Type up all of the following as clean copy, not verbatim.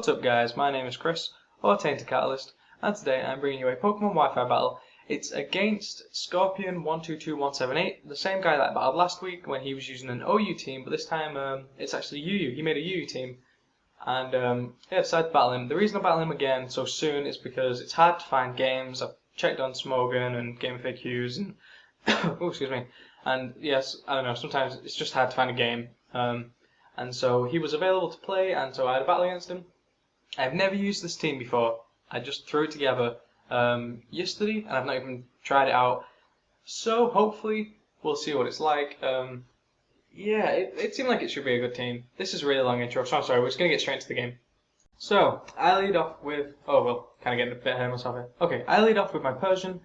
What's up guys, my name is Chris, or TaintedCatalyst, and today I'm bringing you a Pokemon Wi-Fi battle. It's against Scorpion122178, the same guy that I battled last week when he was using an OU team, but this time it's actually UU. He made a UU team, and yeah, I decided to battle him. The reason I battle him again so soon is because it's hard to find games. I've checked on Smogon and GameFAQs and oh, excuse me, and yes, I don't know, sometimes it's just hard to find a game. And so he was available to play, and so I had a battle against him. I've never used this team before. I just threw it together yesterday, and I've not even tried it out. So hopefully we'll see what it's like. Yeah, it seemed like it should be a good team. This is a really long intro, so I'm sorry, we're just going to get straight into the game. So, I lead off with... Oh, well, kind of getting a bit ahead of myself here. Okay, I lead off with my Persian.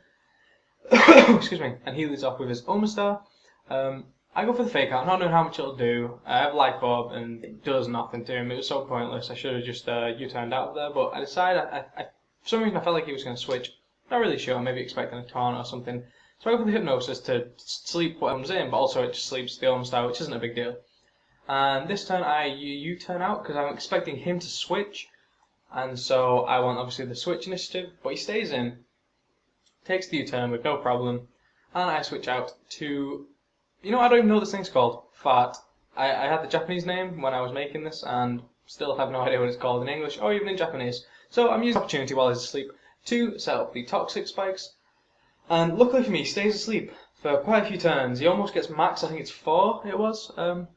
Excuse me. And he leads off with his Omastar. I go for the Fake Out, not knowing how much it'll do. I have Life Orb, and it does nothing to him. It was so pointless. I should have just U-turned out of there, but I decided, for some reason I felt like he was going to switch. Not really sure, maybe expecting a taunt or something. So I go for the Hypnosis to sleep what comes in, but also it just sleeps the Omastar, which isn't a big deal. And this turn I U-turn out, because I'm expecting him to switch. And so I want, obviously, the switch initiative, but he stays in. Takes the U-turn with no problem. And I switch out to... You know, I don't even know what this thing's called. Fart. I had the Japanese name when I was making this, and still have no idea what it's called in English or even in Japanese. So I'm using the opportunity while he's asleep to set up the Toxic Spikes. And luckily for me, he stays asleep for quite a few turns. He almost gets max, I think it's 4 it was. And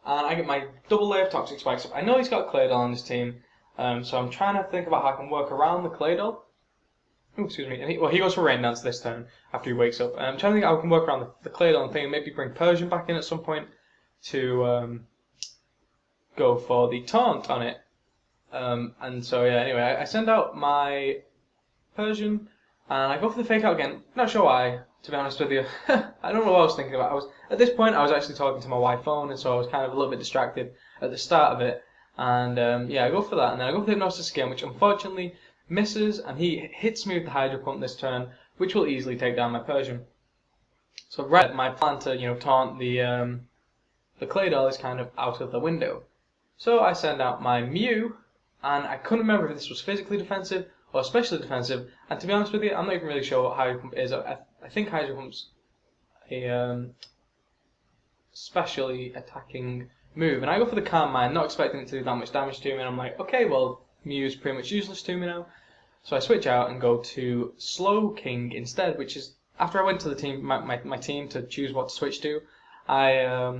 I get my double layer of Toxic Spikes up. I know he's got Claydol on his team, so I'm trying to think about how I can work around the Claydol. Oh, excuse me. And he goes for Rain Dance this turn after he wakes up. I'm trying to think how I can work around the Claydol thing and maybe bring Persian back in at some point to go for the Taunt on it. And so, yeah, anyway, I send out my Persian and I go for the Fake Out again. Not sure why, to be honest with you. I don't know what I was thinking about. At this point, I was actually talking to my wife phone, and so I was kind of a little bit distracted at the start of it. And yeah, I go for that, and then I go for the Hypnosis again, which unfortunately misses, and he hits me with the Hydro Pump this turn, which will easily take down my Persian. So right, my plan to taunt the Claydol is kind of out of the window. So I send out my Mew, and I couldn't remember if this was physically defensive or especially defensive. And to be honest with you, I'm not even really sure what Hydro Pump is. I think Hydro Pump's a specially attacking move, and I go for the Calm Mind, not expecting it to do that much damage to me. And I'm like, okay, well, Mew's pretty much useless to me now. So I switch out and go to Slow King instead, which is, after I went to the team, my team to choose what to switch to, I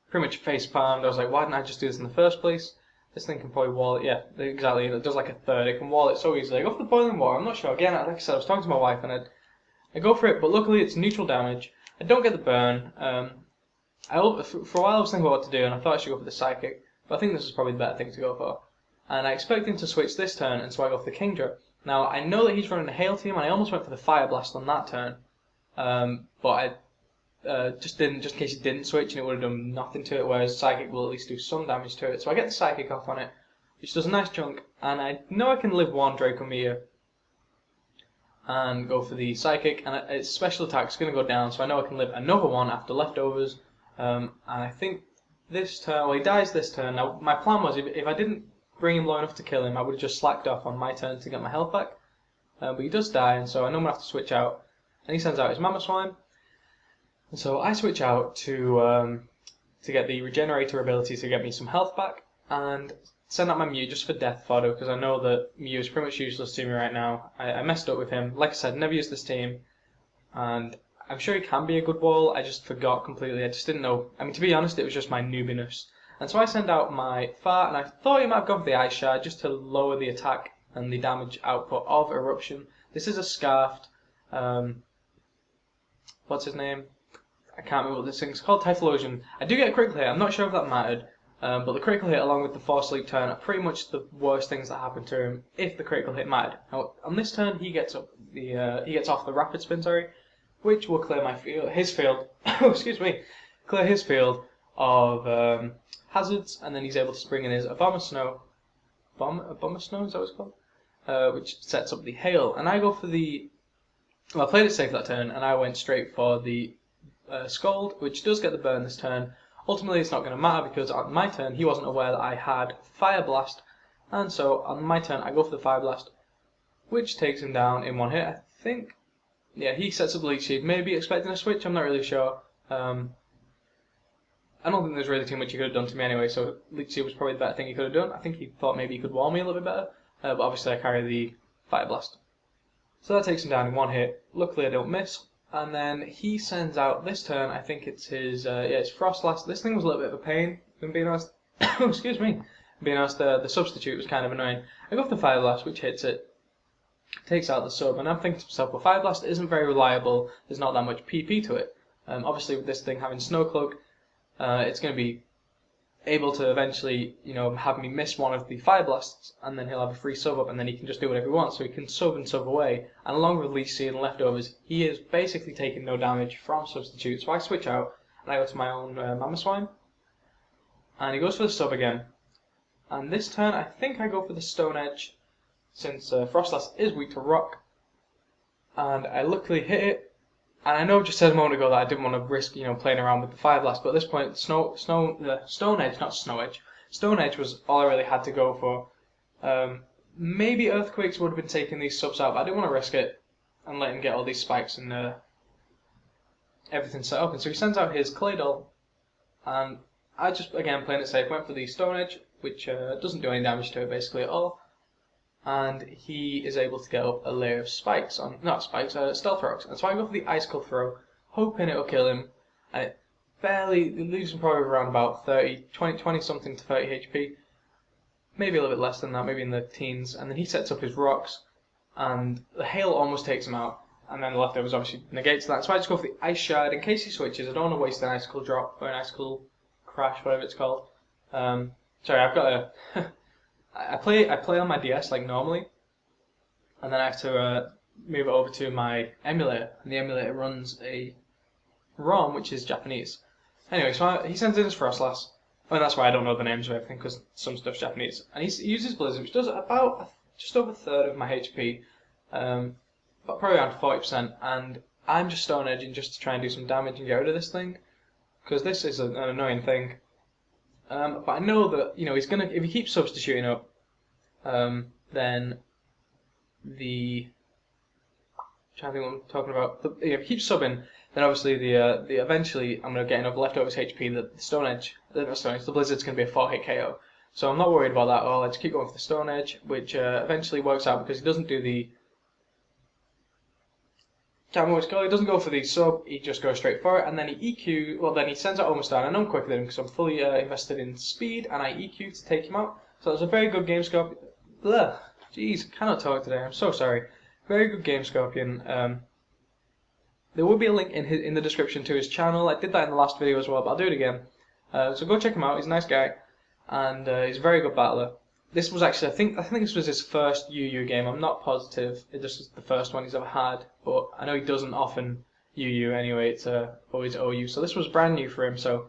pretty much face palmed. I was like, why didn't I just do this in the first place? This thing can probably wall it. Yeah, exactly. It does like a third. It can wall it so easily. I go for the Boiling Water. I'm not sure. Again, like I said, I was talking to my wife and I go for it, but luckily it's neutral damage. I don't get the burn. For a while I was thinking about what to do, and I thought I should go for the Psychic, but I think this is probably the better thing to go for. And I expect him to switch this turn, and so I go for the Kingdra. Now, I know that he's running a Hail team, and I almost went for the Fire Blast on that turn. But I just didn't, just in case he didn't switch, and it would have done nothing to it, whereas Psychic will at least do some damage to it. So I get the Psychic off on it, which does a nice chunk, and I know I can live one Draco Meteor and go for the Psychic, and its special attack is going to go down, so I know I can live another one after leftovers. And I think this turn, well, he dies this turn. Now, my plan was, if I didn't bring him low enough to kill him, I would have just slacked off on my turn to get my health back. But he does die, and so I know I'm going to have to switch out. And he sends out his Mamoswine. And so I switch out to get the Regenerator ability to get me some health back, and send out my Mew just for death fodder, because I know that Mew is pretty much useless to me right now. I messed up with him. Like I said, never used this team, and I'm sure he can be a good wall. I just forgot completely. I just didn't know. I mean, to be honest, it was just my noobiness. And so I send out my Fart, and I thought he might have gone for the Ice Shard just to lower the attack and the damage output of Eruption. This is a Scarfed. What's his name? I can't remember what this thing's called. Typhlosion. I do get a critical hit. I'm not sure if that mattered. But the critical hit along with the Force Sleep turn are pretty much the worst things that happen to him if the critical hit mattered. Now, on this turn, he gets up he gets off the Rapid Spin, sorry, which will clear his field. Excuse me, clear his field of hazards, and then he's able to spring in his Abomasnow. Abomasnow, is that what it's called? Which sets up the Hail, and I go for the. Well, I played it safe that turn, and I went straight for the Scald, which does get the burn this turn. Ultimately, it's not going to matter because on my turn, he wasn't aware that I had Fire Blast And so on my turn, I go for the Fire Blast, which takes him down in one hit, I think. Yeah, he sets up the Leech Seed, maybe expecting a switch, I'm not really sure. I don't think there's really too much he could have done to me anyway, so Leech Seed was probably the better thing he could have done. I think he thought maybe he could wall me a little bit better, but obviously I carry the Fire Blast. So that takes him down in one hit. Luckily I don't miss. And then he sends out this turn, I think it's his, it's Frostlass. This thing was a little bit of a pain, if I'm being honest. Excuse me. Being honest, the substitute was kind of annoying. I go for the Fire Blast, which hits it, takes out the sub, and I'm thinking to myself, well, Fire Blast isn't very reliable, there's not that much PP to it. Obviously with this thing having Snow Cloak, it's going to be able to eventually, have me miss one of the Fire Blasts, and then he'll have a free sub up, and then he can just do whatever he wants, so he can sub and sub away, and along with Leech Seed and Leftovers, he is basically taking no damage from substitute, so I switch out, and I go to my own Mamoswine, and he goes for the sub again, and this turn I think I go for the Stone Edge, since Frostlass is weak to rock, and I luckily hit it. And I know just said a moment ago that I didn't want to risk, playing around with the Fire Blast, but at this point, Stone Edge was all I really had to go for. Maybe Earthquakes would have been taking these subs out, but I didn't want to risk it and let him get all these spikes and everything set up. And so he sends out his Claydol, and I just, again, playing it safe, went for the Stone Edge, which doesn't do any damage to it basically at all. And he is able to get up a layer of spikes Stealth Rocks. And so I go for the Icicle Throw, hoping it'll kill him. And it leaves him probably around about 20 something to 30 HP. Maybe a little bit less than that, maybe in the teens. And then he sets up his rocks, and the Hail almost takes him out. And then the Leftovers obviously negates that. So I just go for the Ice Shard in case he switches. I don't want to waste an Icicle Drop or an Icicle Crash, whatever it's called. Sorry, I've got a... I play on my DS like normally, and then I have to move it over to my emulator, and the emulator runs a ROM which is Japanese. Anyway, so he sends in his Frostlass, and that's why I don't know the names of everything, because some stuff's Japanese. And he uses Blizzard, which does about just over a third of my HP, but probably around 40%, and I'm just Stone Edging just to try and do some damage and get rid of this thing, because this is an annoying thing. But I know that he's gonna, if he keeps substituting up, then the trying to think what I'm talking about. If he keeps subbing, then obviously the eventually I'm gonna get enough Leftovers HP that the Stone Edge, not Stone Edge, the Blizzard's gonna be a 4-hit KO. So I'm not worried about that at all. I just keep going for the Stone Edge, which eventually works out because he doesn't do the. Can't remember what it's called. He doesn't go for the sub, he just goes straight for it, and then he EQ, well then he sends out almost down. I know I'm quicker than him because I'm fully invested in speed, and I EQ to take him out. So it was a very good game, Scorpion. Blah, jeez, cannot talk today, I'm so sorry. Very good game, Scorpion. There will be a link in the description to his channel. I did that in the last video as well, but I'll do it again. So go check him out, he's a nice guy, and he's a very good battler. This was actually, I think this was his first UU game. I'm not positive. This is the first one he's ever had, but I know he doesn't often UU anyway. It's always OU. So this was brand new for him. So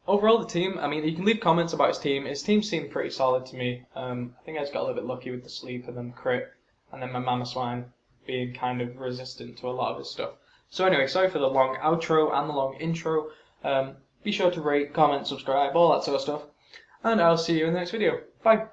overall, the team. I mean, you can leave comments about his team. His team seemed pretty solid to me. I think I just got a little bit lucky with the sleep and then the crit, and then my Mamoswine being kind of resistant to a lot of his stuff. So anyway, sorry for the long outro and the long intro. Be sure to rate, comment, subscribe, all that sort of stuff. And I'll see you in the next video. Bye!